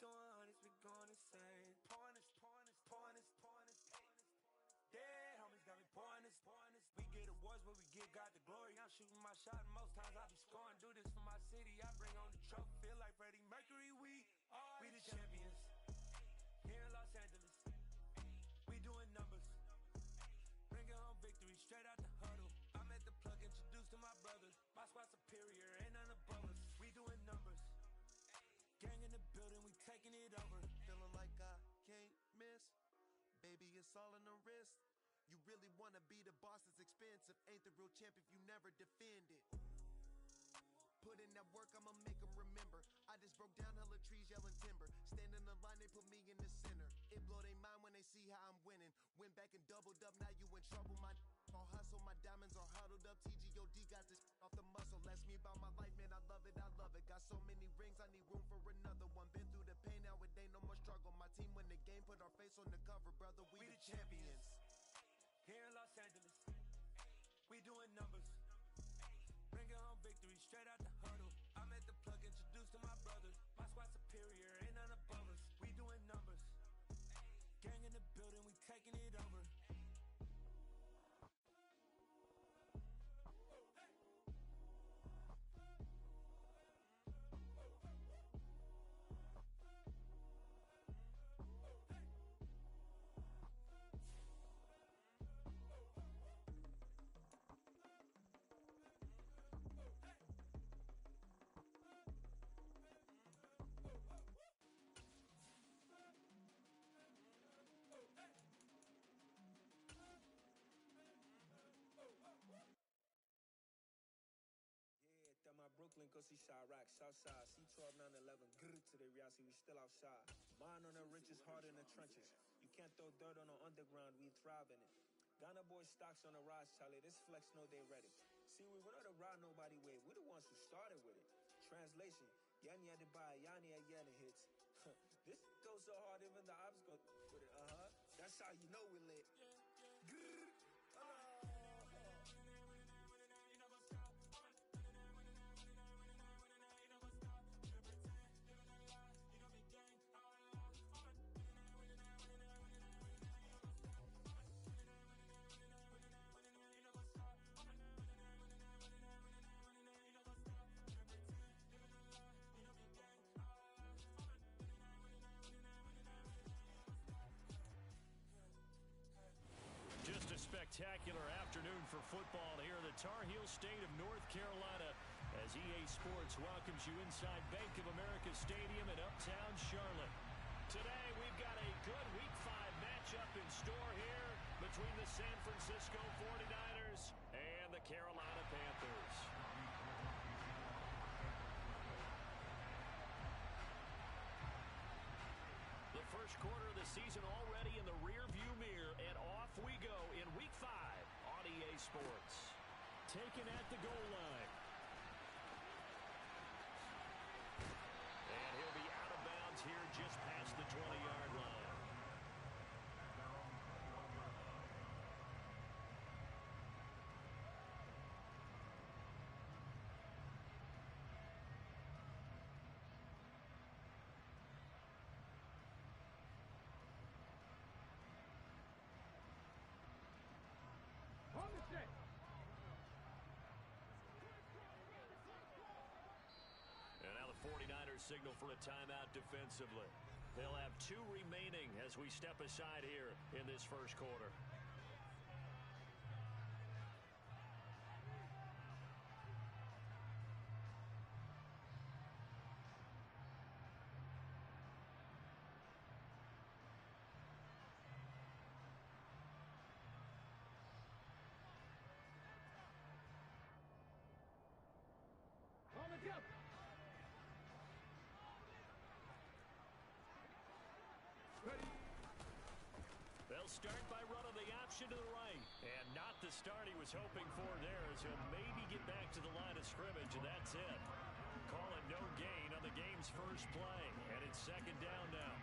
doing hundreds, we going insane. Pointers. Dead homies got me pointers. We get awards, but we give God the glory. I'm shooting my shot, and most times I be scoring. Do this for my city, I bring on the trophy. Feel like Freddie Mercury, we the champions. Here in Los Angeles, we doing numbers. Bringing home victory straight out the huddle. I'm at the plug, introduced to my brothers. My squad superior, ain't none above us. We doing numbers. Gang in the building, we taking it over. Feeling like I can't miss. Baby, it's all in the wrist. You really wanna be the boss, it's expensive. Ain't the real champ if you never defend it. Put in that work, I'ma make them remember. I just broke down hella trees, yelling timber. Stand in the line, they put me in the center. It blow their mind when they see how I'm winning. Went back and doubled up, now you in trouble. My all hustle, my diamonds are huddled up. TGOD got this off the muscle. That's me about my life, man, I love it. Got so many rings, I need room for another one. Been through the pain, now it ain't no more struggle. My team win the game, put our face on the cover, brother. We the champions. Here in Los Angeles, we doing numbers. Bringing home victory straight out the huddle. I'm at the plug, introduced to my brothers. My squad superior, ain't none above us. We doing numbers. Gang in the building, we taking it over. That my Brooklyn, go see Chirac, Southside, C12, 911, grrr to the reality, we still outside. Mine on the richest, heart in the trenches. You can't throw dirt on the underground, we thrive in it. Ghana boys stocks on the rise, Charlie, this flex know they ready. See, we not a ride nobody wave, we the ones who started with it. Translation, Yani had to buy, Yani had Yana hits. This goes so hard, even the ops go with it, That's how you know we lit. Grrr. Just a spectacular afternoon for football here in the Tar Heel state of North Carolina as EA Sports welcomes you inside Bank of America Stadium in Uptown Charlotte. Today we've got a good Week 5 matchup in store here between the San Francisco 49ers and the Carolina Panthers. The first quarter of the season already in the rear-view mirror, and off we go in Week 5 on EA Sports. Taken at the goal line. And he'll be out of bounds here just past the 20-yard line. And now the 49ers signal for a timeout defensively. They'll have 2 remaining as we step aside here in this first quarter. On the jump. Ready. They'll start by running the option to the right. And not the start he was hoping for there, as he'll maybe get back to the line of scrimmage, and that's it. Call it no gain on the game's first play. And it's second down now.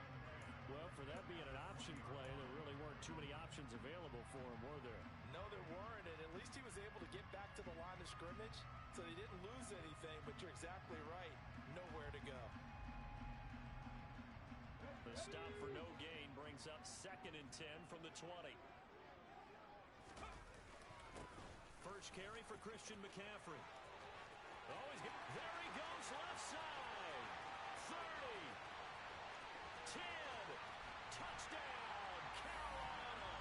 Well, for that being an option play, there really weren't too many options available for him, were there? No, there weren't, and at least he was able to get back to the line of scrimmage, so he didn't lose anything, but you're exactly right. Nowhere to go. The stop for no gain brings up 2nd and 10 from the 20. First carry for Christian McCaffrey. Oh, there he goes, left side. 30. 10. Touchdown, Carolina.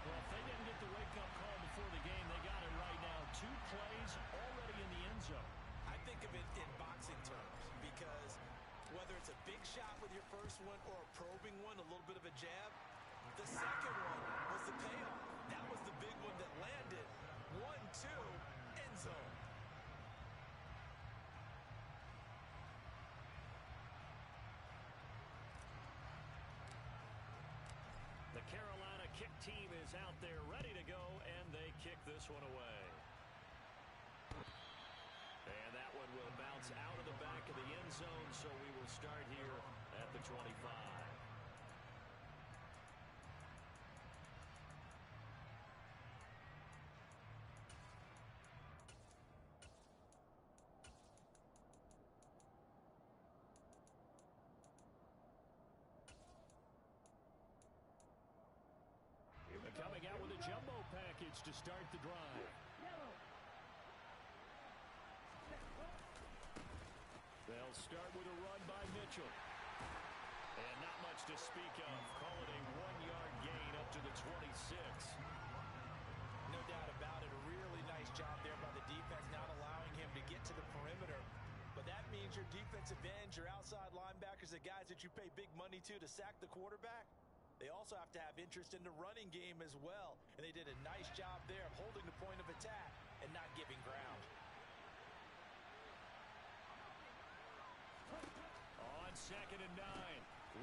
Well, if they didn't get the wake-up call before the game, they got it right now. 2 plays already in the end zone. I think of it in boxing terms because whether it's a big shot with your first one or a probing one, a little bit of a jab, the second one was the payoff. That was the big one that landed. 1-2, end zone. The Carolina kick team is out there ready to go, and they kick this one away. And that one will bounce out of the back of the end zone, so we will start here at the 25. Coming out with a jumbo package to start the drive. They'll start with a run by Mitchell. And not much to speak of. Call it a 1-yard gain up to the 26. No doubt about it. A really nice job there by the defense, not allowing him to get to the perimeter. But that means your defensive ends, your outside linebackers, the guys that you pay big money to sack the quarterback, they also have to have interest in the running game as well. And they did a nice job there of holding the point of attack and not giving ground. On 2nd and 9,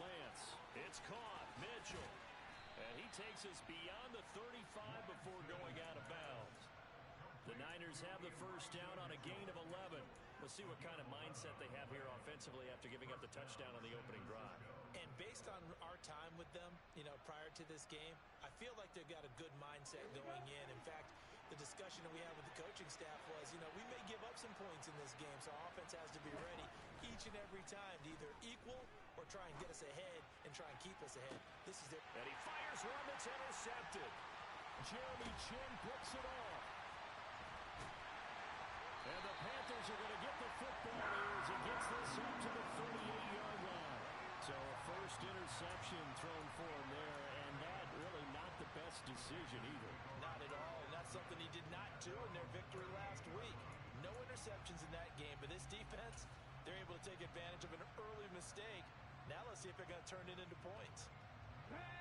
Lance. It's caught. Mitchell. And he takes us beyond the 35 before going out of bounds. The Niners have the first down on a gain of 11. Let's see what kind of mindset they have here offensively after giving up the touchdown on the opening drive. And based on our time with them, prior to this game, I feel like they've got a good mindset going in. In fact, the discussion that we had with the coaching staff was, we may give up some points in this game, so our offense has to be ready each and every time to either equal or try and get us ahead and try and keep us ahead. This is their... And he fires one that's intercepted. Jeremy Chin picks it off. And the Panthers are going to get the football here as he gets this up to the 38-yard line. So a first interception thrown for him there, and that really not the best decision either. Not at all, and that's something he did not do in their victory last week. No interceptions in that game, but this defense, they're able to take advantage of an early mistake. Now let's see if they're going to turn it into points.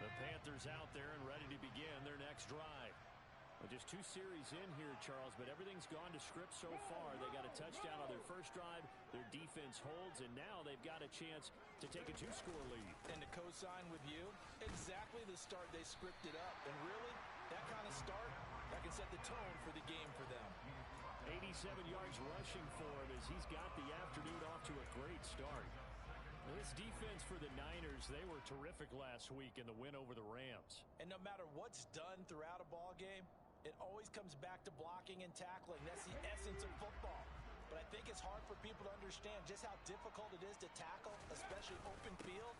The Panthers out there and ready to begin their next drive. Well, just 2 series in here, Charles, but everything's gone to script so far. They got a touchdown on their first drive. Their defense holds, and now they've got a chance to take a 2-score lead. And to co-sign with you, exactly the start they scripted up. And really, that kind of start, that can set the tone for the game for them. 87 yards rushing for him as he's got the afternoon off to a great start. This defense for the Niners, they were terrific last week in the win over the Rams. And no matter what's done throughout a ball game, it always comes back to blocking and tackling. That's the essence of football. But I think it's hard for people to understand just how difficult it is to tackle, especially open field.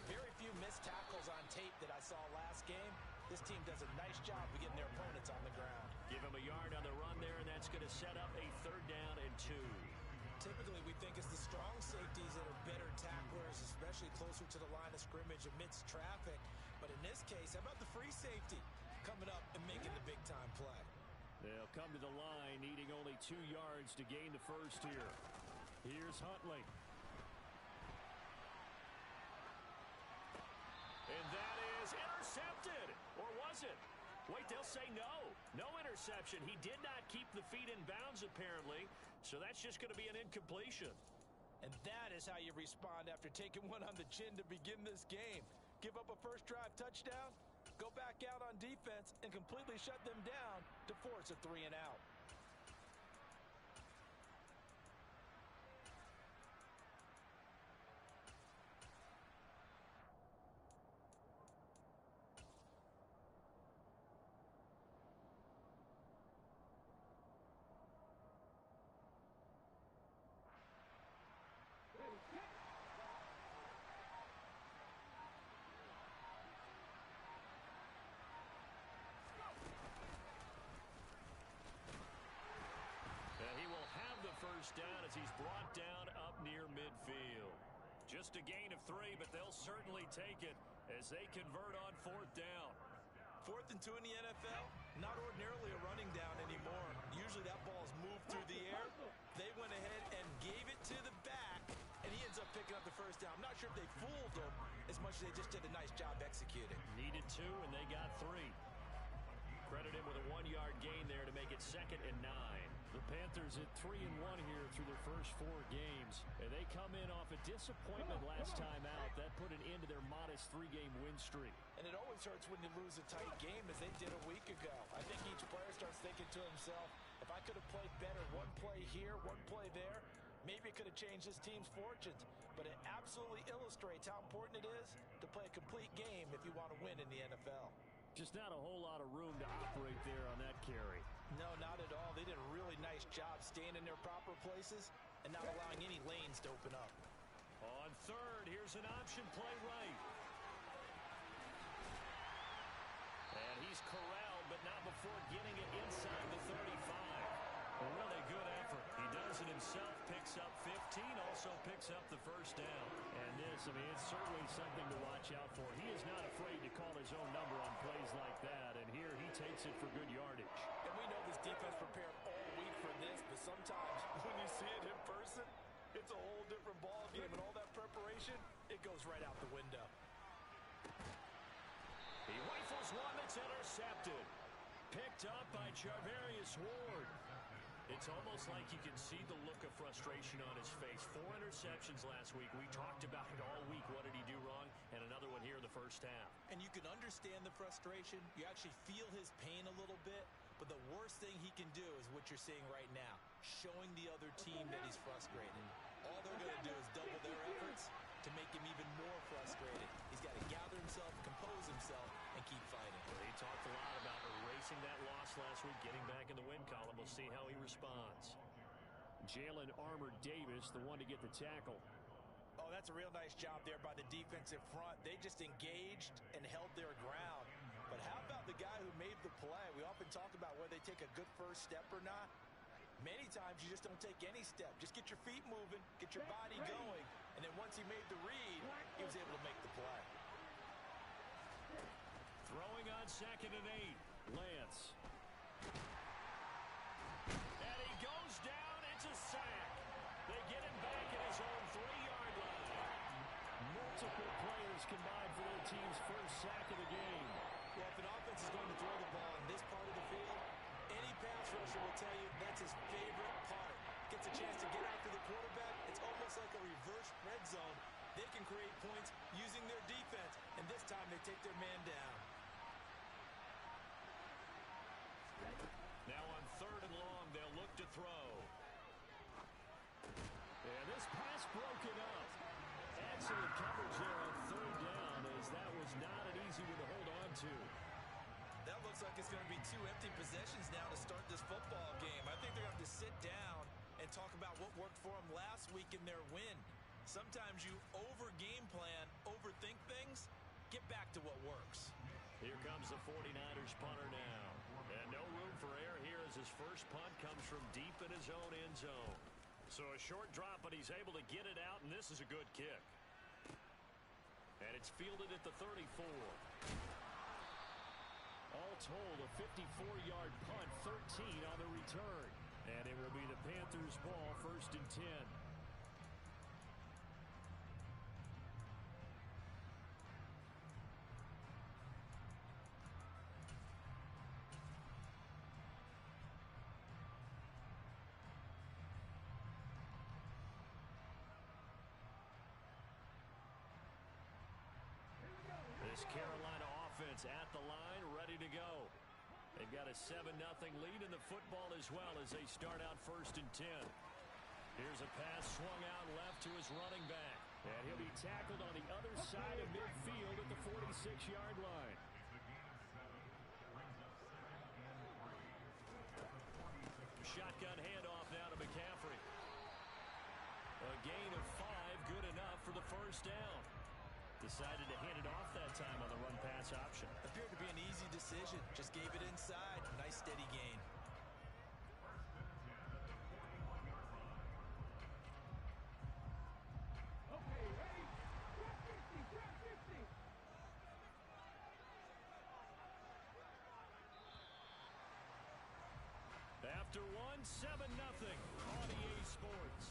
Very few missed tackles on tape that I saw last game. This team does a nice job of getting their opponents on the ground. Give him a yard on the run there, and that's going to set up a 3rd down and 2. Typically, we think it's the strong safeties that are better tacklers, especially closer to the line of scrimmage amidst traffic. But in this case, how about the free safety coming up and making the big-time play? They'll come to the line, needing only 2 yards to gain the first here. Here's Huntley. And that is intercepted. Or was it? Wait, they'll say no. No interception. He did not keep the feet in bounds, apparently. So that's just going to be an incompletion. And that is how you respond after taking one on the chin to begin this game. Give up a first drive touchdown, go back out on defense, and completely shut them down to force a 3 and out. first down as he's brought down up near midfield. Just a gain of 3, but they'll certainly take it as they convert on 4th down. 4th and 2 in the NFL, not ordinarily a running down anymore. Usually that ball is moved through the air. They went ahead and gave it to the back, and he ends up picking up the first down. I'm not sure if they fooled him as much as they just did a nice job executing. Needed 2, and they got 3. Credit him with a 1-yard gain there to make it 2nd and 9. The Panthers at 3-1 here through their first 4 games. And they come in off a disappointment last time out. That put an end to their modest 3-game win streak. And it always hurts when you lose a tight game as they did a week ago. I think each player starts thinking to himself, if I could have played better one play here, one play there, maybe it could have changed this team's fortunes. But it absolutely illustrates how important it is to play a complete game if you want to win in the NFL. Just not a whole lot of room to operate there on that carry. No, not at all. They did a really nice job staying in their proper places and not allowing any lanes to open up. On 3rd, here's an option play right. And he's corralled, but not before getting it inside the 35. A really good effort. He does it himself, picks up 15, also picks up the first down. And this, I mean, it's certainly something to watch out for. He is not afraid to call his own number on plays like that, and here he takes it for good yardage. And we know this defense prepared all week for this, but sometimes when you see it in person, it's a whole different ball game, and all that preparation, it goes right out the window. He rifles one that's intercepted. Picked up by Charvarius Ward. It's almost like you can see the look of frustration on his face. 4 interceptions last week. We talked about it all week. What did he do wrong? And another one here in the first half. And you can understand the frustration. You actually feel his pain a little bit. But the worst thing he can do is what you're seeing right now, showing the other team that he's frustrated. All they're going to do is double their efforts to make him even more frustrated. He's got to gather himself, compose himself, and keep fighting. Well, he talked a lot about erasing that loss last week, getting back in the win column. We'll see how he responds. Jalen Armour Davis, the one to get the tackle. Oh, that's a real nice job there by the defensive front. They just engaged and held their ground. But how about the guy who made the play? We often talk about whether they take a good first step or not. Many times you just don't take any step. Just get your feet moving, get your body going, and then once he made the read, he was able to make the play. Throwing on 2nd and 8, Lance. And he goes down, it's a sack. They get him back at his own 3-yard line. Multiple players combined for their team's first sack of the game. Well, if an offense is going to throw the ball in this part of the field, any pass rusher will tell you that's his favorite part. Gets a chance to get after the quarterback. It's almost like a reverse red zone. They can create points using their defense, and this time they take their man down. Now on 3rd and long, they'll look to throw. And this pass broken up. Excellent coverage there on 3rd down, as that was not an easy one to hold on to. That looks like it's going to be 2 empty possessions now to start this football game. I think they're going to have to sit down and talk about what worked for them last week in their win. Sometimes you over-game plan, overthink things, get back to what works. Here comes the 49ers punter now. And no room for error here as his first punt comes from deep in his own end zone. So a short drop, but he's able to get it out, and this is a good kick. And it's fielded at the 34. All told, a 54-yard punt, 13 on the return. And it will be the Panthers' ball, 1st and 10. This Carolina offense at the line, ready to go. They've got a 7-0 lead in the football as well as they start out 1st and 10. Here's a pass swung out left to his running back. And he'll be tackled on the other side of midfield at the 46-yard line. Shotgun handoff now to McCaffrey. A gain of 5, good enough for the first down. Decided to hand it off that time on the run-pass option. Appeared to be an easy decision. Just gave it inside. Nice steady gain. 7-0 on EA Sports.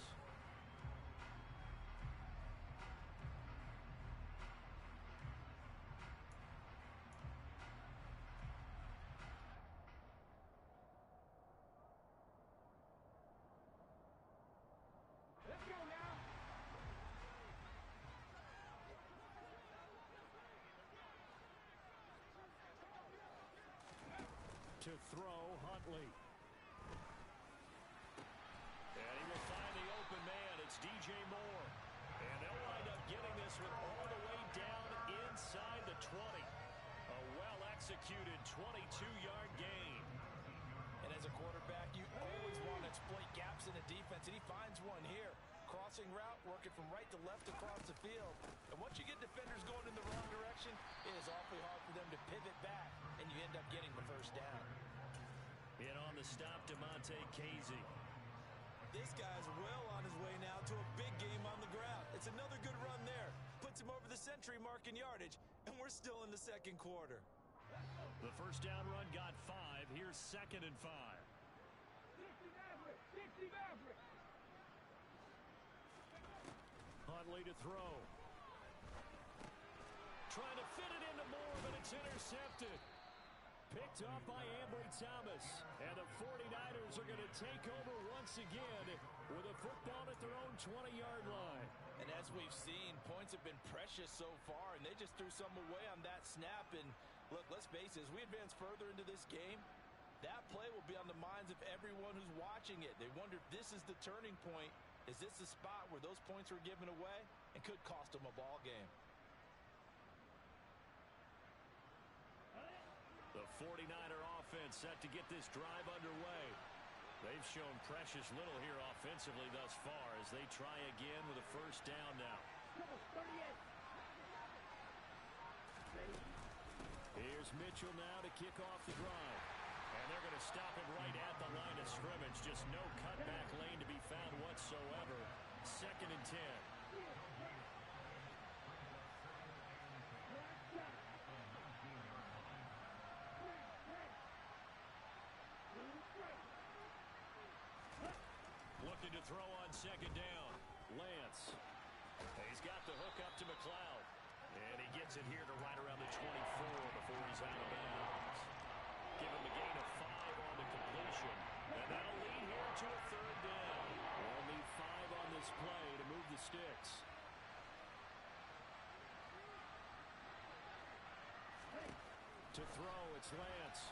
Let's go now. To throw, Huntley. And he will find the open man. It's DJ Moore. And they'll wind up getting this one all the way down inside the 20. A well-executed 22-yard gain. And as a quarterback, you always want to exploit gaps in the defense, and he finds one here. Crossing route, working from right to left across the field. And once you get defenders going in the wrong direction, it is awfully hard for them to pivot back, and you end up getting the first down. In on the stop, DeMonte Casey. This guy's well on his way now to a big game on the ground. It's another good run there. Puts him over the century mark in yardage, and we're still in the second quarter. The first down run got 5. Here's 2nd and 5. 60 Maverick. 60 Maverick. Huntley to throw. Trying to fit it into Moore, but it's intercepted. Picked off by Ambry Thomas. And the 49ers are going to take over once again with a football at their own 20-yard line. And as we've seen, points have been precious so far, and they just threw some away on that snap. And look, let's face it, as we advance further into this game, that play will be on the minds of everyone who's watching it. They wonder if this is the turning point. Is this the spot where those points were given away and could cost them a ball game? The 49er offense set to get this drive underway. They've shown precious little here offensively thus far as they try again with a first down now. 38. Here's Mitchell now to kick off the drive. And they're going to stop it right at the line of scrimmage. Just no cutback lane to be found whatsoever. 2nd and 10. Looking to throw on 2nd down. Lance. He's got the hook up to McLeod. And he gets it here to right around the 24 before he's out of bounds. Give him a gain of 5 on the completion. And that'll lead here to a 3rd down. Only 5 on this play to move the sticks. To throw, it's Lance.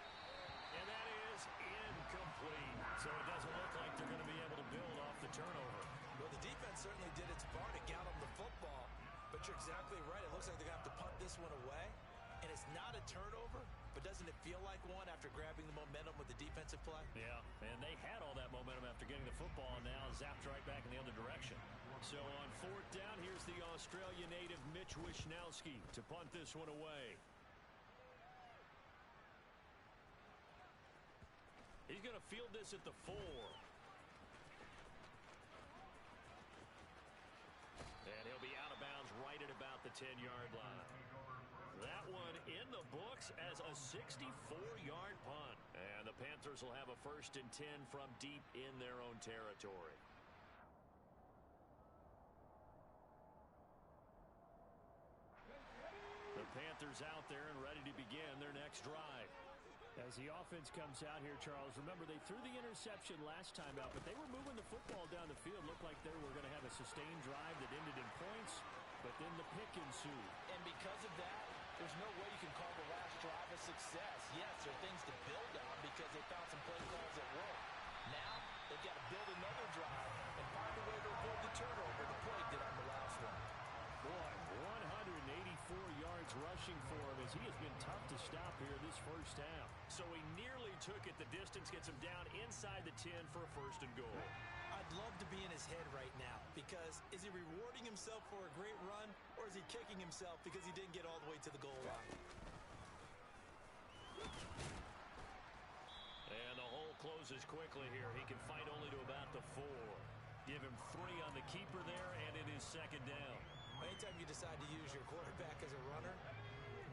And that is incomplete. So it doesn't look like they're going to be able to build off the turnover. Well, the defense certainly did its part to get them the football. But you're exactly right. It looks like they're going to have to punt this one away. And it's not a turnover, but doesn't it feel like one after grabbing the momentum with the defensive play? Yeah, and they had all that momentum after getting the football, and now zapped right back in the other direction. So on 4th down, here's the Australia native Mitch Wishnowski to punt this one away. He's going to field this at the 4. And he'll be out of bounds right at about the 10-yard line. That one in the books as a 64-yard punt. And the Panthers will have a 1st and 10 from deep in their own territory. The Panthers out there and ready to begin their next drive. As the offense comes out here, Charles, remember they threw the interception last time out, but they were moving the football down the field. Looked like they were going to have a sustained drive that ended in points, but then the pick ensued. And because of that, there's no way you can call the last drive a success. Yes, there are things to build on because they found some play calls that work. Now, they've got to build another drive and find a way to avoid the turnover the play did on the last one. Boy, 184 yards rushing for him as he has been tough to stop here this first half. So he nearly took it the distance, gets him down inside the 10 for a 1st and goal. I'd love to be in his head right now because is he rewarding himself for a great run or is he kicking himself because he didn't get all the way to the goal line? And the hole closes quickly here. He can fight only to about the 4. Give him 3 on the keeper there, and it is 2nd down. Anytime you decide to use your quarterback as a runner,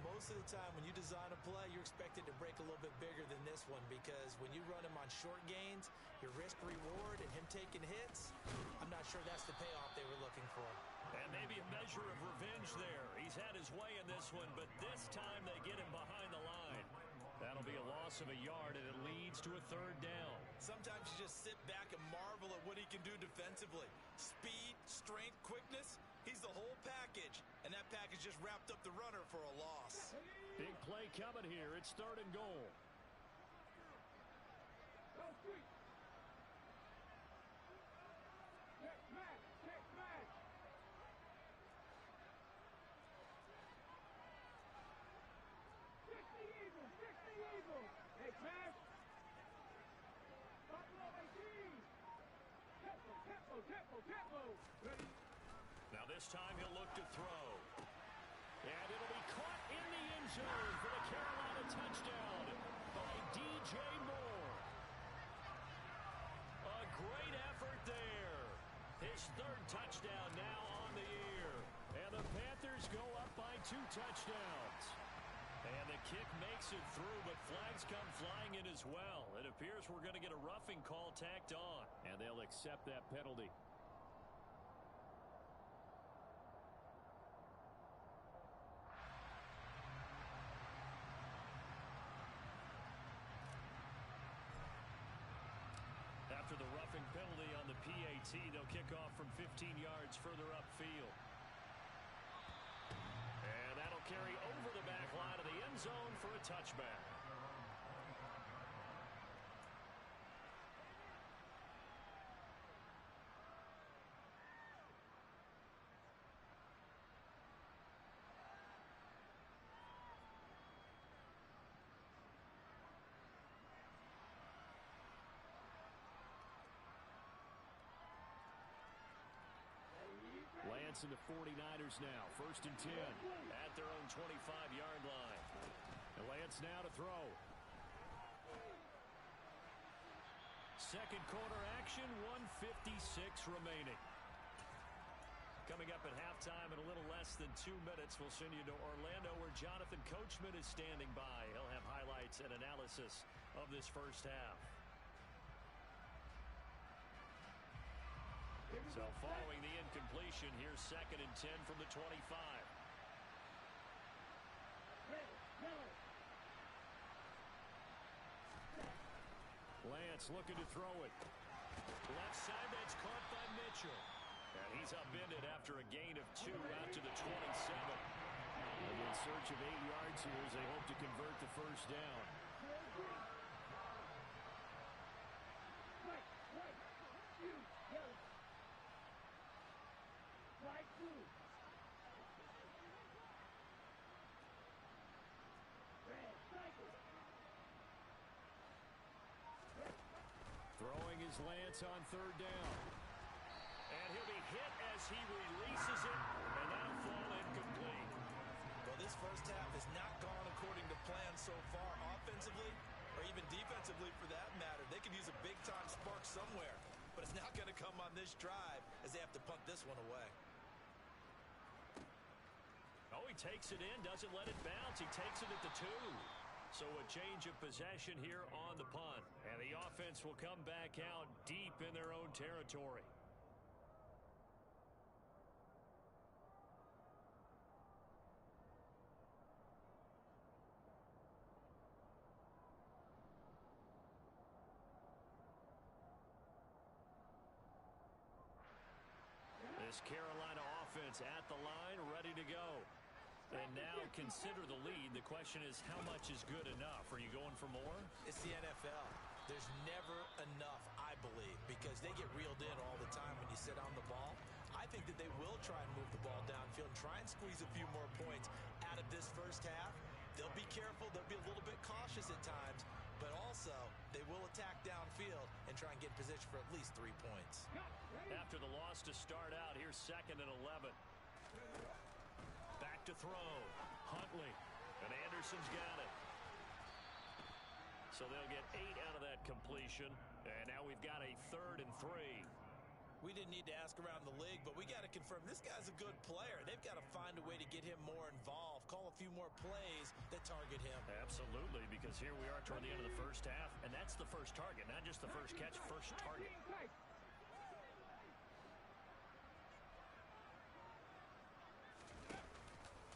most of the time when you design a play, you're expected to break a little bit bigger than this one because when you run him on short gains, Your risk reward and him taking hits, I'm not sure that's the payoff they were looking for. And maybe a measure of revenge there. He's had his way in this one, but this time they get him behind the line. That'll be a loss of a yard, and it leads to a third down. Sometimes you just sit back and marvel at what he can do defensively. Speed, strength, quickness, he's the whole package. And that package just wrapped up the runner for a loss. Big play coming here. It's third and goal. Go street. Check smash. Check smash. Fix the eagle. Fix the eagle. Hey, smash. Buffalo 18. Tempo, tempo, tempo, tempo. Ready? Now this time he'll look to throw. And it'll be caught in the end zone for the Carolina touchdown by DJ Moore. A great effort there. His third touchdown now on the year. And the Panthers go up by 2 touchdowns. And the kick makes it through, but flags come flying in as well. It appears we're going to get a roughing call tacked on. And they'll accept that penalty. After the roughing penalty on the PAT, they'll kick off from 15 yards further upfield. And that'll carry over the back line of the end zone for a touchback. Lance and the 49ers now. First and 10 at their own 25-yard line. And Lance now to throw. Second quarter action, 1:56 remaining. Coming up at halftime in a little less than 2 minutes, we'll send you to Orlando where Jonathan Coachman is standing by. He'll have highlights and analysis of this first half. So following the incompletion, here's second and 10 from the 25. Lance looking to throw it. Left side, that's caught by Mitchell. And he's upended after a gain of 2 out to the 27. And in search of 8 yards here as they hope to convert the first down. Throwing his Lance on third down. And he'll be hit as he releases it, and that'll fall incomplete. Well, this first half has not gone according to plan so far, offensively or even defensively for that matter. They could use a big-time spark somewhere, but it's not going to come on this drive as they have to punt this one away. Oh, he takes it in, doesn't let it bounce. He takes it at the 2. So a change of possession here on the punt. And the offense will come back out deep in their own territory. This Carolina offense at the line, ready to go. And now consider the lead. The question is, how much is good enough? Are you going for more? It's the NFL. There's never enough, I believe, because they get reeled in all the time when you sit on the ball. I think that they will try and move the ball downfield and try and squeeze a few more points out of this first half. They'll be careful. They'll be a little bit cautious at times, but also they will attack downfield and try and get in position for at least 3 points. After the loss to start out, here's second and 11. Back to throw. Huntley. And Anderson's got it. So they'll get 8 out of that completion. And now we've got a third and 3. We didn't need to ask around the league, but we got to confirm this guy's a good player. They've got to find a way to get him more involved, call a few more plays that target him. Absolutely, because here we are toward the end of the first half, and that's the first first target, not just the first catch, first target.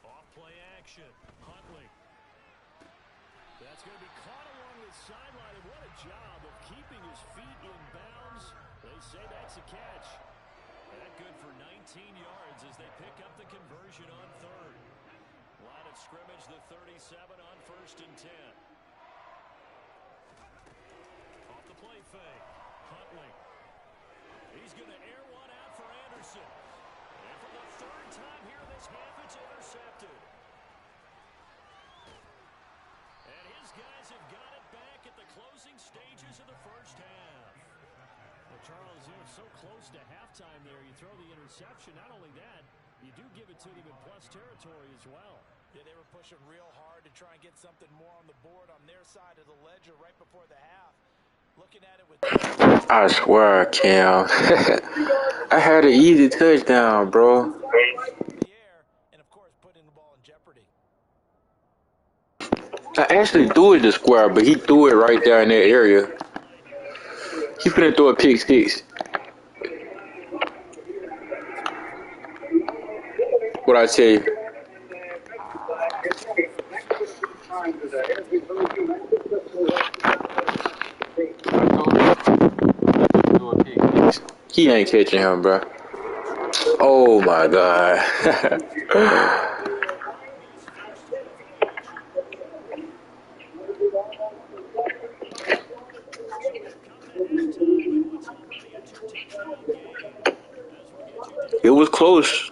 Off-play action. Huntley. That's going to be caught along the sideline, and what a job of keeping his feet in bounds. They say that's a catch. That good for 19 yards as they pick up the conversion on third. Line of scrimmage, the 37 on 1st and 10. Off the play fake. Huntley. He's going to air one out for Anderson. And for the third time here this half, it's intercepted. And his guys have got it back at the closing stages of the first half. Well, Charles, so close to halftime there. You throw the interception. Not only that, you do give it to them in plus territory as well. Yeah, they were pushing real hard to try and get something more on the board on their side of the ledger right before the half. Looking at it with I swear, Cam. I had an easy touchdown, bro. And of course, putting the ball in jeopardy. I actually threw it to Square, but he threw it right there in that area. He finna throw a pick six. What I tell you? He ain't catching him, bro. Oh my god. It was close.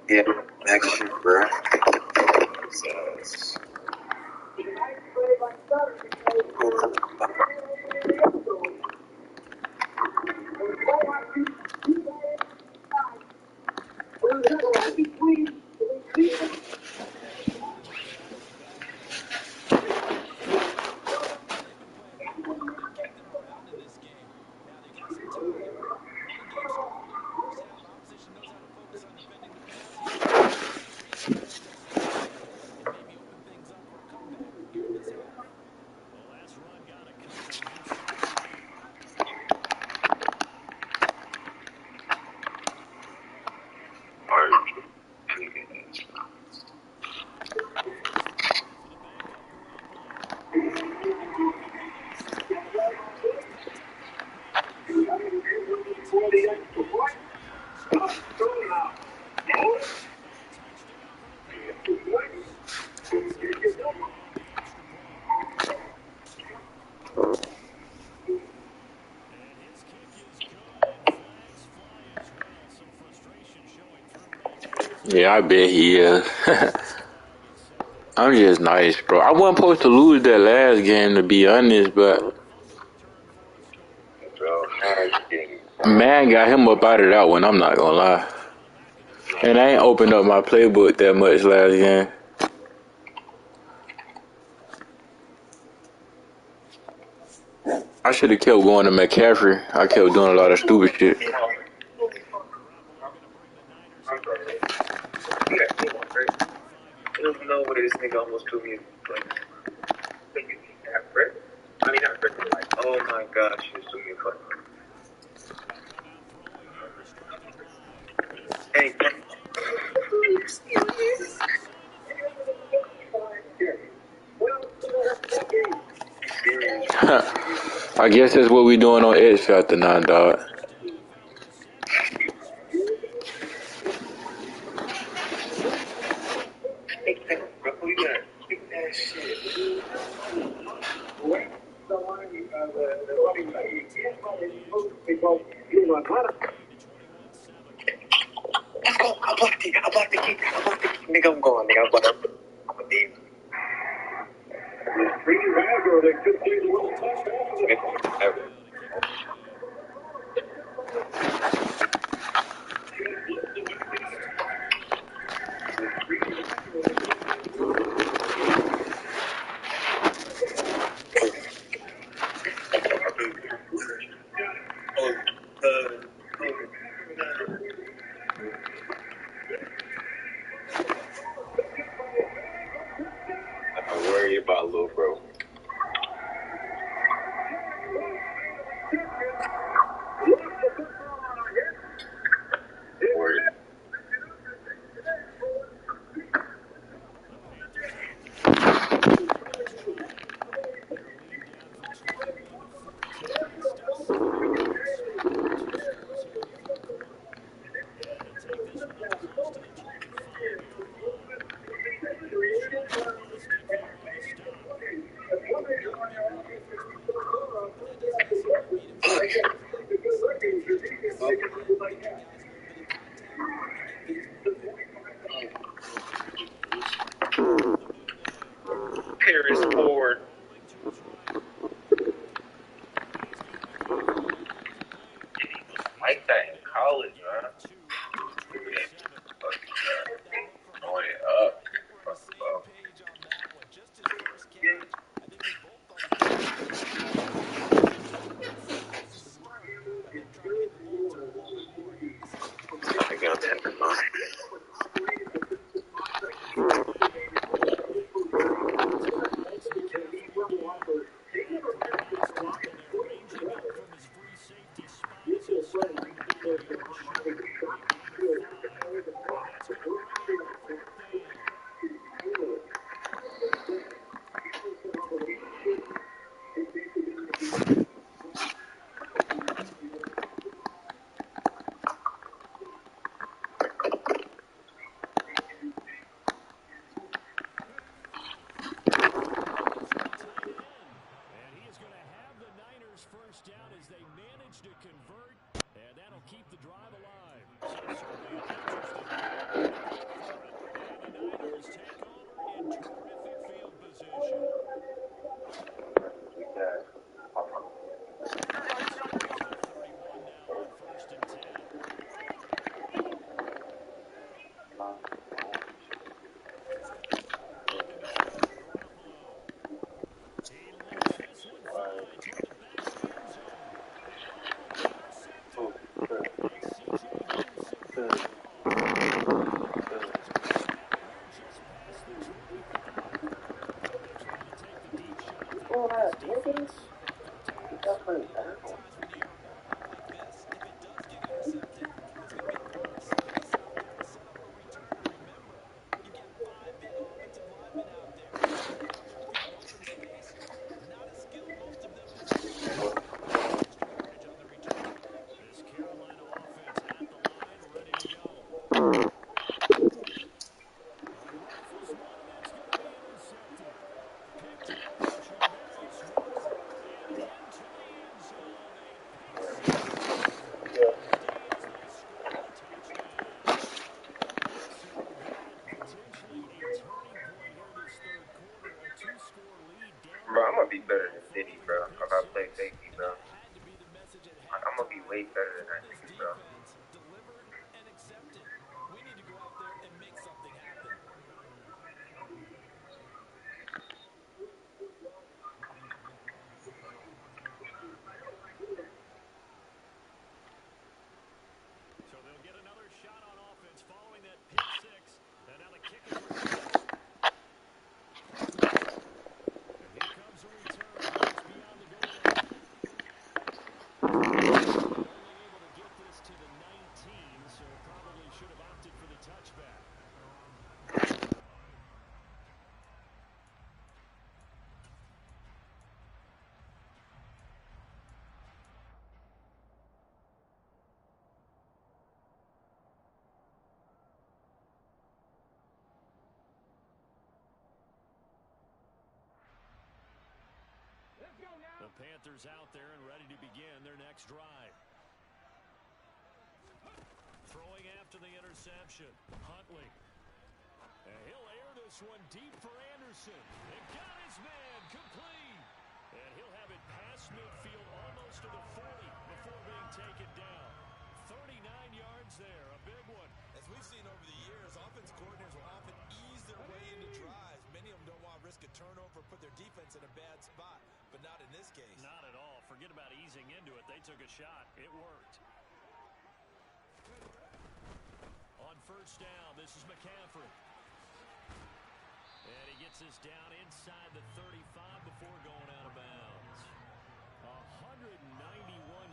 Yeah, next year, bro. Yeah, I bet he is. I'm just nice, bro. I wasn't supposed to lose that last game, to be honest, but man got him up out of that one. I'm not gonna lie. And I ain't opened up my playbook that much last game. I should have kept going to McCaffrey. I kept doing a lot of stupid shit. I don't know what this nigga almost threw me. Like, I mean, not Britain, like, oh my gosh, he threw me a fucking. Hey, I guess that's what we doing on X Factor now, dog. bro, we got keep that shit. Let's go. I blocked it. I blocked the kick. Nigga, I'm going. Nigga, I'm going. I'm a demon. I'm worried about little bro. Worried. Paris Ford. Like that in college, man. Going up. I got 10 to 9. City, bro. If I play safety, bro, I'm gonna be way better than that nigga, bro. Delivered and accepted. We need to go out there and make something happen. So they'll get another shot on offense following that pick six. And now the kick is returned. And here comes a return just beyond the goal line. Only able to get this to the 19, so probably should have opted for the touchback. Let's go now. The Panthers out there and ready to begin their next drive. Throwing after the interception, Huntley. And he'll air this one deep for Anderson. And got his man complete. And he'll have it past midfield almost to the 40 before being taken down. 39 yards there, a big one. As we've seen over the years, offense coordinators will often ease their way into drives. Many of them don't want to risk a turnover, put their defense in a bad spot, but not in this case. Not at all. Forget about easing into it. They took a shot. It worked. On first down, this is McCaffrey. And he gets this down inside the 35 before going out of bounds. 191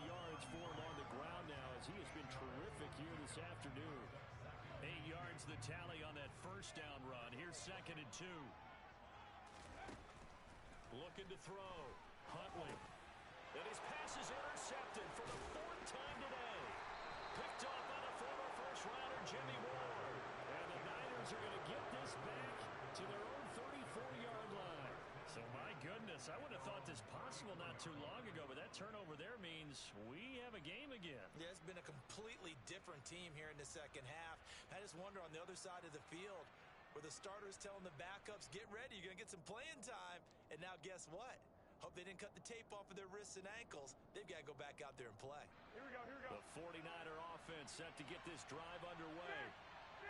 yards for him on the ground now as he has been terrific here this afternoon. 8 yards the tally on that first down run. Here's 2nd and 2. Looking to throw. Huntley. And his pass is intercepted for the 4th time today. Picked off by the former first-rounder Jimmy Ward. And the Niners are going to get this back to their own 34-yard line. So, my goodness, I would have thought this possible not too long ago, but that turnover there means we have a game again. Yeah, it's been a completely different team here in the second half. I just wonder on the other side of the field where the starters telling the backups, get ready, you're going to get some playing time. And now guess what? Hope they didn't cut the tape off of their wrists and ankles. They've got to go back out there and play. Here we go, here we go. The 49er offense set to get this drive underway.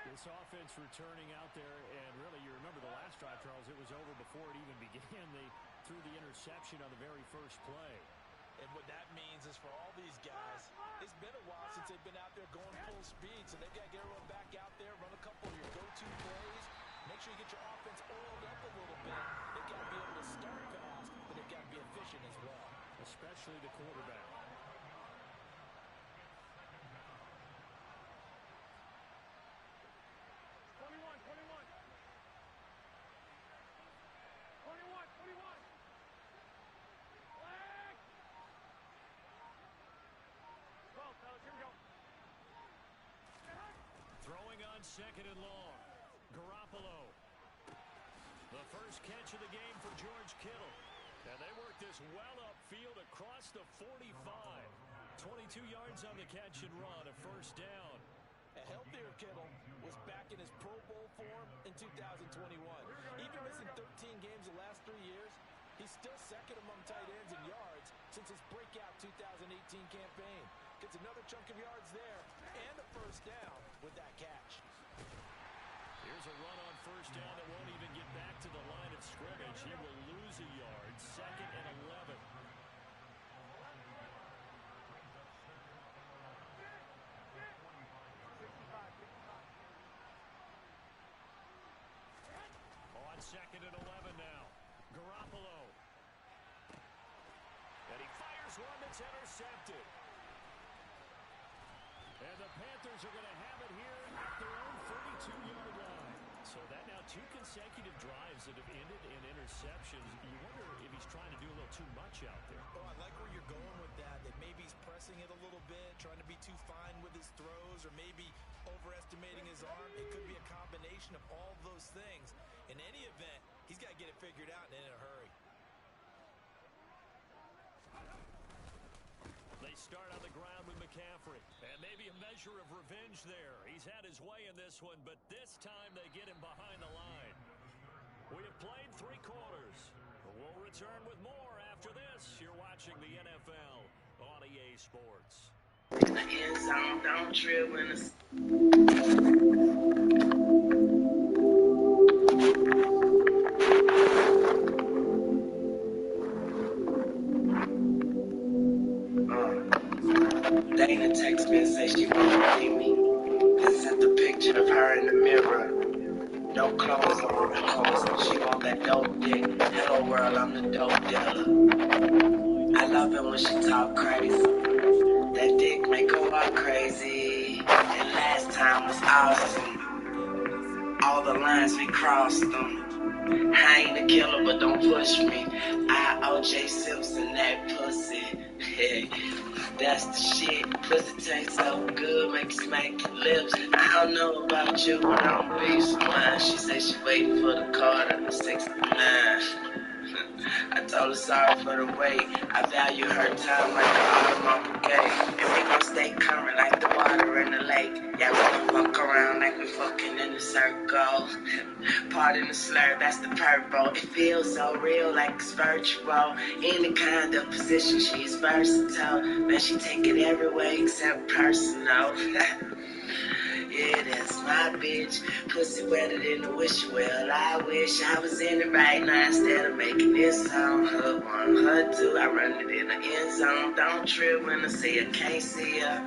This offense returning out there, and really, you remember the last drive, Charles, it was over before it even began. They threw the interception on the very first play. And what that means is for all these guys, it's been a while since they've been out there going full speed, so they've got to get everyone back out there, run a couple of your go-to plays, make sure you get your offense oiled up a little bit. They've got to be able to start fast, but they've got to be efficient as well. Especially the quarterback. 2nd and long. Garoppolo. The first catch of the game for George Kittle. And they work this well upfield across the 45. 22 yards on the catch and run, a first down. A healthier Kittle was back in his Pro Bowl form in 2021. Even missing 13 games the last 3 years, he's still second among tight ends in yards since his breakout 2018 campaign. Gets another chunk of yards there and a first down with that catch. Here's a run on first down that won't even get back to the line of scrimmage. He will lose a yard. 2nd and 11. On 2nd and 11 now. Garoppolo. And he fires one that's intercepted. And the Panthers are going to have it here at their own 32-yard line. So that now 2 consecutive drives that have ended in interceptions. You wonder if he's trying to do a little too much out there. Oh, I like where you're going with that. That maybe he's pressing it a little bit, trying to be too fine with his throws, or maybe overestimating his arm. It could be a combination of all those things. In any event, he's got to get it figured out and in a hurry. They start on the ground with McCaffrey. And maybe a measure of revenge there. He's had his way in this one, but this time they get him behind the line. We have played 3 quarters. We'll return with more after After this, you're watching the NFL on EA Sports. In the end zone, don't trip when it's... Dana text me and say she won't see me. Then sent the picture of her in the mirror. No clothes on, cause she want that dope dick. Hello world, I'm the dope dealer. I love it when she talk crazy. That dick make her walk crazy. And last time was awesome. All the lines we crossed them. I ain't a killer, but don't push me. I O.J. Simpson that pussy. That's the shit. Pussy tastes so good, make you smack your lips. I don't know about you, but I'm beast mine. She said she waiting for the card at the 69. I told her sorry for the wait. I value her time like the automobile gate. And we gon' stay current like the water in the lake. Yeah, we gon' fuck around like we fucking in a circle. Pardon the slur, that's the purple. It feels so real like it's virtual. Any kind of position, she's versatile. Man, she take it every way except personal. Yeah, that's my bitch. Pussy wetter than the wish well. I wish I was in it right now instead of making this song. Her one, her two, I run it in the end zone. Don't trip when I see her, can't see her.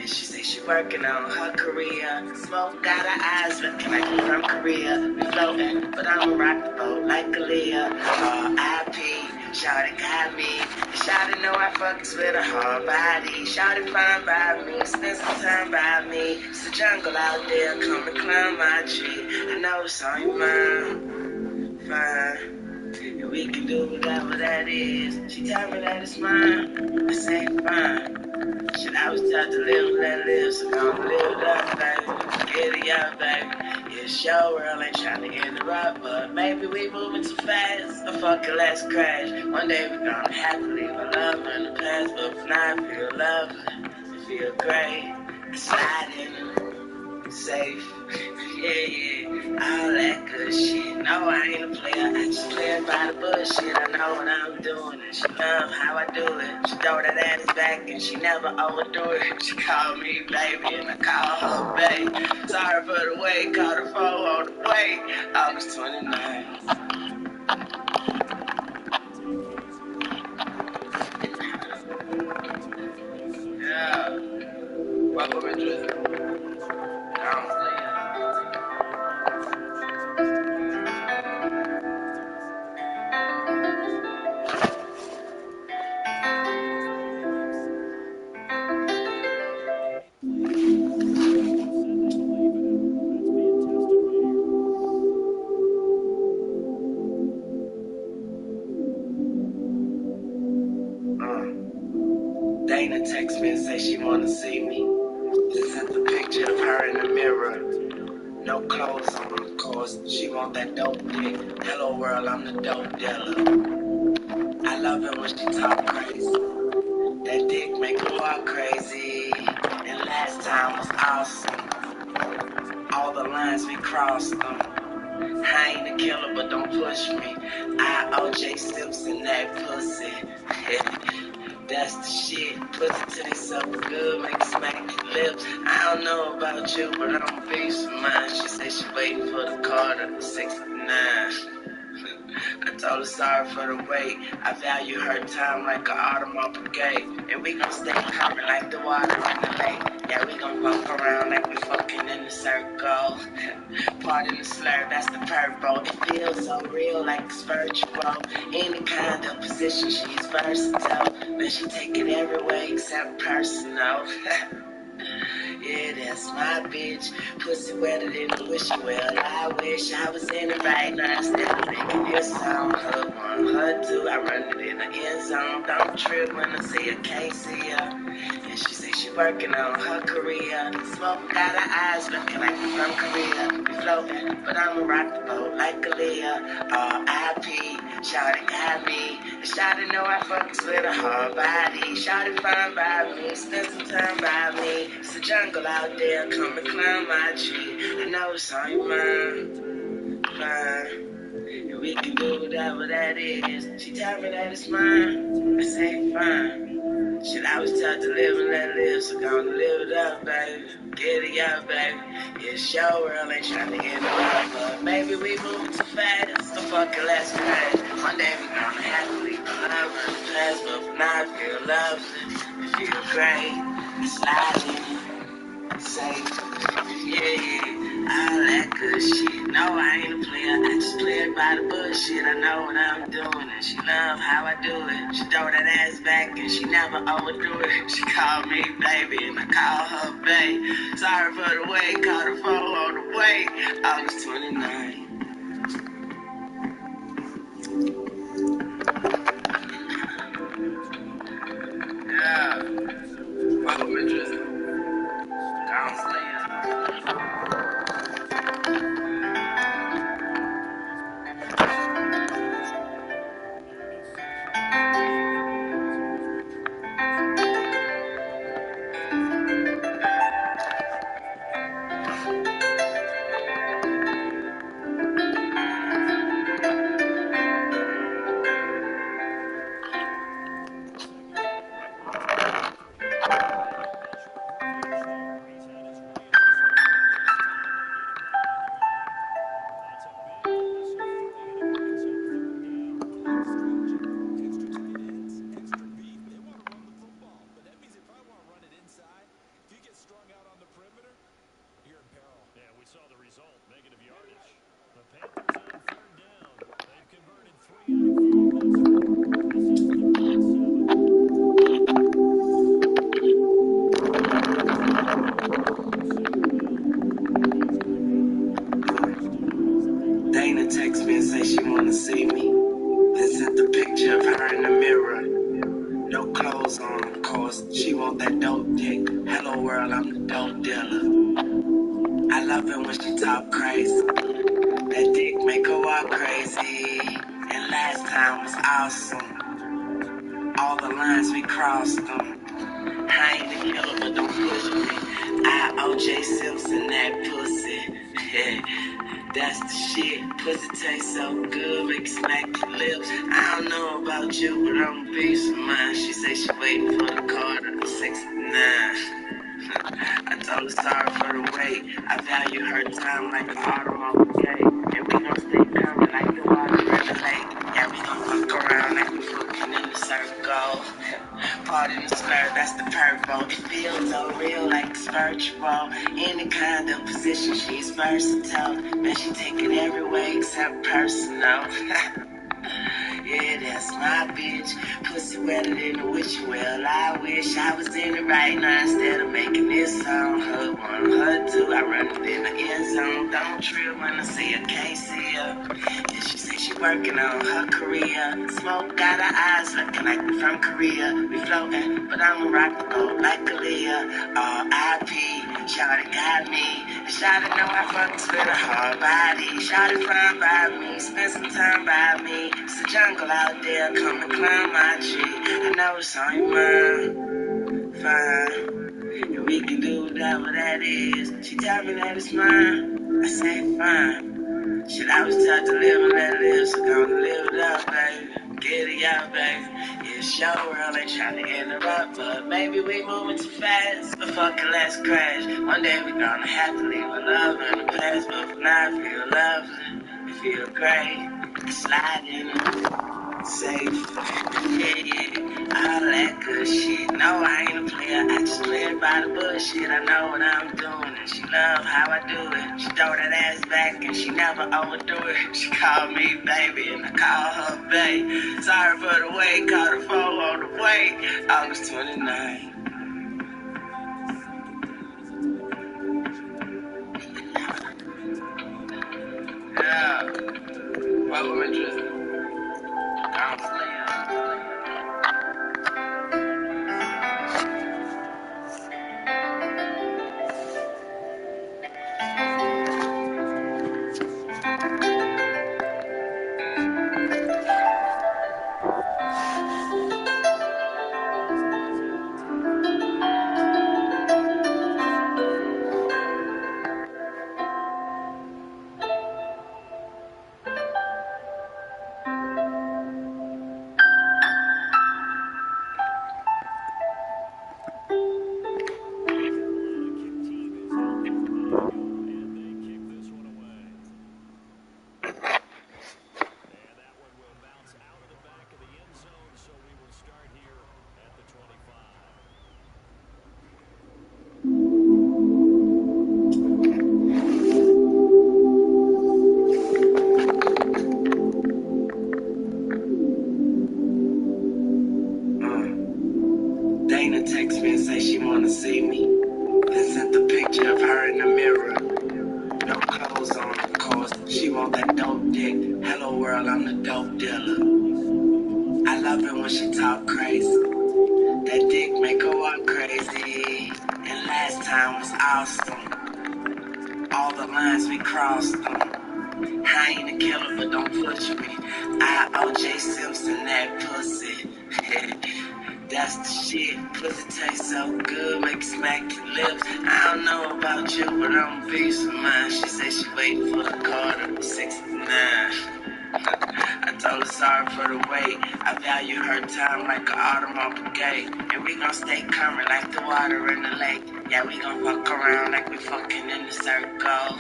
And she say she working on her career. Smoke got her eyes looking like we from Korea. We floating, but I'ma rock the boat like Aaliyah. R.I.P. Shawty got me. Shawty know I fucks with a hard body. Shawty fine by me, spend some time by me. It's the jungle out there, come and climb my tree. I know it's on your mind, fine. And we can do whatever that is. She tell me that it's mine. I say fine. Shit, I was taught to live and let live, so gonna live it up, baby. Get it up, baby. Yeah, show world ain't trying to interrupt, but maybe we moving too fast. Or fuck it, let's crash. One day we gonna have to leave our love in the past, but for now I feel lovely, feel great. Slide in, safe, yeah, all that good shit. No, I ain't a player, I just play by the bullshit. I know what I'm doing, and she love how I do it. She throw that ass back, and she never overdo it. She called me baby, and I call her babe. Sorry for the wait, called her phone on the way. August 29th. Yeah, welcome to Drizzy. I don't play it. Dana text me and say she wanna see me. Then sent the picture of her in the mirror. No clothes on, cause she want that dope dick. Hello world, I'm the dope dealer. I love it when she talk crazy. That dick make her walk crazy. And last time was awesome. All the lines we crossed them. I ain't a killer, but don't push me. I O.J. Simpson that pussy. That's the shit. Pussy tastes so good, make you smack your lips. I don't know about you, but I'm a beast of mine. She said she waiting for the card at the 69. I told her sorry for the wait. I value her time like an automobile gate. And we gon' stay current like the water in the lake. Yeah, we gon' walk around like we fucking in a circle. Pardon the slur, that's the purple. It feels so real like it's virtual. Any kind of position, she's versatile. But she take it every way except personal. Yeah, that's my bitch. Pussy wetter than the wish well. I wish I was in it right now instead of making this song. Her one, her two, I run it in the end zone. Don't trip when I see her, can't see her. And she say she working on her career. Smoke got her eyes looking like we from Korea. We floating, but I'ma rock the boat like Aaliyah. R.I.P. Shawty got me. And Shawty know I fucks with a hard body. Shawty fine by me, spend some time by me. It's the jungle out there, come and climb my tree. I know it's on your mind, fine. We can do whatever that is. She tell me that it's mine. I say fine. Shit, I was taught to live and let live, so gonna live it up, baby. Get it up, baby. It's your world, ain't trying to interrupt, but maybe we move too fast. So fuck it, let's crash. One day we gonna have to leave the love in the past, but for now I feel lovely. It feel great. It's sliding, safe. Yeah, all that good shit. No, I ain't a player. I just play it by the bullshit. I know what I'm doing, and she love how I do it. She throw that ass back, and she never overdo it. She called me baby, and I call her babe. Sorry for the wait, call the phone on the way. August 29th. Yeah, welcome to Drizzle. Dana texts me and say she wanna see me. Then sent the picture of her in the mirror. No clothes on, of course. She want that dope dick. Hello world, I'm the dope dealer. I love it when she talk crazy. That dick make her walk crazy. And last time was awesome. All the lines we crossed them. I ain't the killer, but don't push me. I O.J. Simpson that pussy. That's the shit. Pussy tastes so good, make you smack your lips. I don't know about you, but I'm a piece of mine. She say she waiting for the card at 69. I told her sorry for the wait. I value her time like the automobile gate. And we gon' stay coming like the water in the lake. Yeah, we gon' fuck around like we fucking in the circle. Part in the skirt, that's the purple. It feels so real like it's virtual. Any kind of position, she's versatile. Man, she take it every way except personal. Yeah, that's my bitch. Pussy wetter than a witch well. I wish I was in it right now instead of making this song. Her one, her two, I run it in the end zone. Don't trip when I see her, can't see her. Yeah, she say she working on her career. Smoke got her eyes looking like we from Korea. We floating, but I'ma rock the boat like Aaliyah. R.I.P. Shawty got me. Shawty know I fucks with a hard body. Shawty flying by me, spend some time by me. It's a jungle out there, come and climb my tree. I know it's on your mind, fine. And we can do whatever that is. She tell me that it's mine. I say fine. Shit, I was taught to live and let live, so gonna live it up, baby. Get it up, baby. Yeah, it's your world, ain't trying to interrupt, but maybe we moving too fast. But fuck it, let's crash. One day we gonna have to leave our love in the past, but for now I feel lovely. It feel great. Sliding. Safe, yeah, all that good shit. No, I ain't a player, I just play it by the bullshit. I know what I'm doing, and she love how I do it. She throw that ass back, and she never overdo it. She called me baby, and I call her babe. Sorry for the wait, call the phone on the way. August 29th. Yeah, welcome to Drizzle. Dana text me and say she wanna see me. Then sent the picture of her in the mirror. No clothes on, of course. She want that dope dick. Hello world, I'm the dope dealer. I love it when she talk crazy. That dick make her walk crazy. And last time was awesome. All the lines we crossed them. I ain't a killer, but don't push me. I O.J. Simpson that pussy. That's the shit. Pussy tastes so good, make you smack your lips. I don't know about you, but I'm a piece of mine. She said she waiting for the Carter 69. I told her sorry for the wait. I value her time like an automobile brigade. And we gon' stay coming like the water in the lake. Yeah, we gon' fuck around like we fucking in the circle.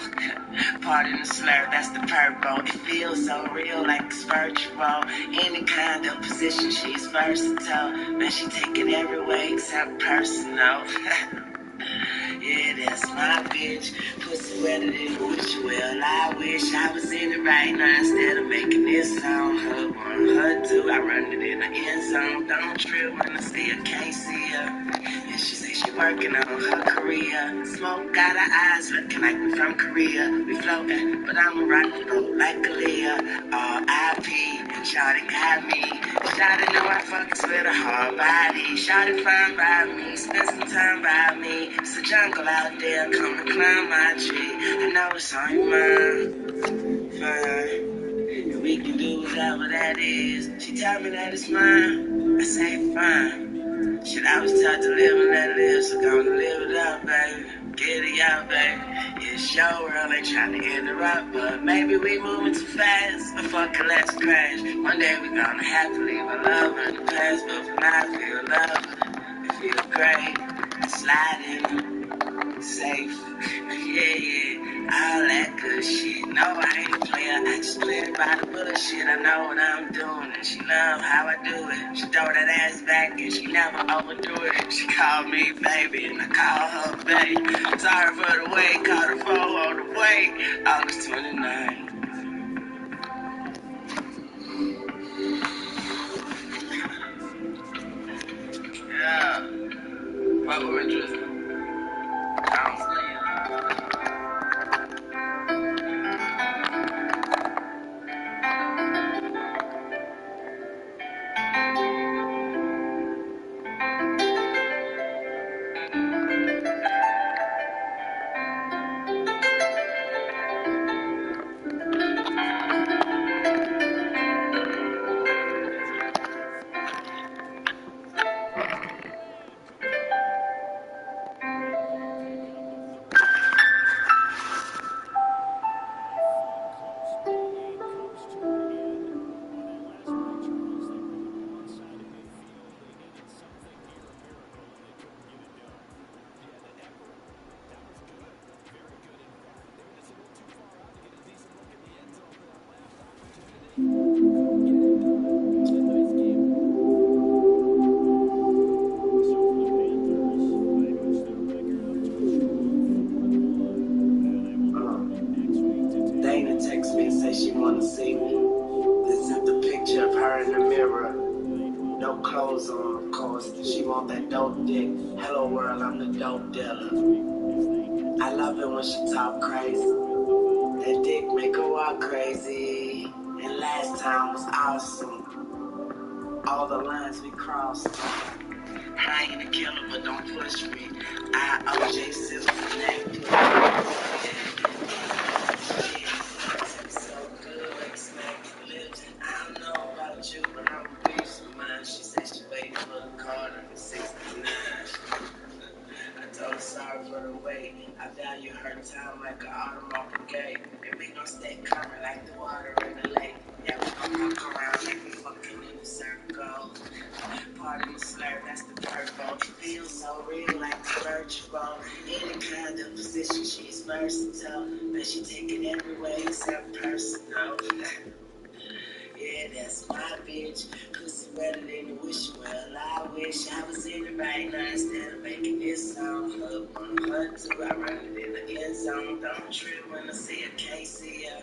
Pardon the slur, that's the purple. It feels so real like it's virtual. Any kind of position, she's versatile. Man, she take it every way except personal. Yeah, that's my bitch. Pussy wetter than wish. Well, I wish I was in it right now instead of making this song. Her one, her two, I run it in the end zone. Don't trip when I see her, can't see her. And she say she working on her career. Smoke got her eyes looking like we from Korea. We floating, but I'm a rock and roll like Aaliyah. R.I.P. Shawty got me. Shawty know I fucks with a hard body. Shawty fine by me, spend some time by me. It's a jungle out there, come and climb my tree. I know it's on your mind, fine. And we can do whatever that is. She tell me that it's mine, I say fine. Shit, I was taught to live and let live, so gonna live it up, baby. Get it out, baby. It's your world, ain't trying to interrupt, but maybe we moving too fast. But fuck it, let's crash. One day we gonna have to leave our love in the past, but for now I feel love. It feel great. I slide in, safe. Yeah, all that good shit. No, I ain't a player. I just play it by the bullshit. I know what I'm doing, and she love how I do it. She throw that ass back, and she never overdo it. She called me baby, and I call her babe. Sorry for the wait, called her phone on the way. August 29th. Yeah, what were we doing? Counseling. Dana text me and say she wanna see me. Then sent the picture of her in the mirror. No clothes on, of course. She want that dope dick. Hello world, I'm the dope dealer. I love it when she talk crazy. That dick make her walk crazy. And last time was awesome. All the lines we crossed. I ain't a killer, but don't push me. I O.J. Simpson that pussy. So good, like smack your lips. I don't know about you, but I'm a piece of mine. She said she waiting for the Carter 69. I told her sorry for the wait. I value her time like an automobile brigade. And we gon' stay coming like the water in the lake. Yeah, we gon' walk around like we fucking in a circle. Pardon the slur, that's the purple. It feels so real like it's virtual. Any kind of position, she's versatile. But she take it every way except personal. Yeah, yeah, that's my bitch. Pussy better than the wish well. I wish I was in it right now instead of making this song. Her one, her two, I run it in the end zone. Don't trip when I see her, can't see her.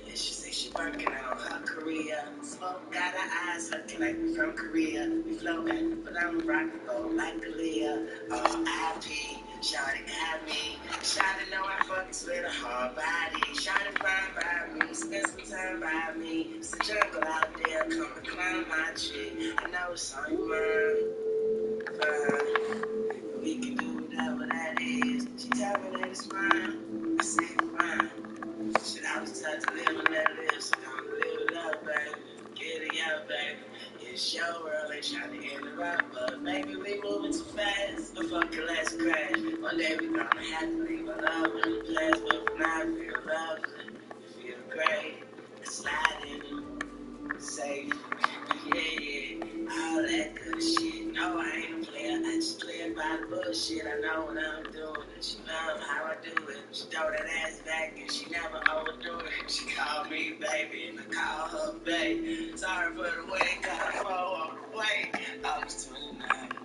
And she say she working on her career. Smoke got her eyes looking like we from Korea. We floating, but I'm rockin' gold like Aaliyah. R.I.P. Shawty got me. Shawty know I fucks with a hard body. Shawty fine by me, spend some time by me. It's a jungle out there, come and climb my tree. I know it's on your mind, fine. We can do whatever that is. She tell me that it's mine. I say fine. Shit, I was taught to live and let live, so gonna live it up, baby. Get it out, baby. It's your world, ain't trying to interrupt, but maybe we moving too fast. But fuck it, let's crash. One day we gonna have to leave our love in the past, but for now, it feel lovely. It feel great. It's sliding. Safe, yeah, all that good shit. No, I ain't a player, I just play by the bullshit. I know what I'm doing, and she love how I do it. She throw that ass back, and she never overdo it. She called me baby, and I call her babe. Sorry for the way, got her phone on the way. I was 29,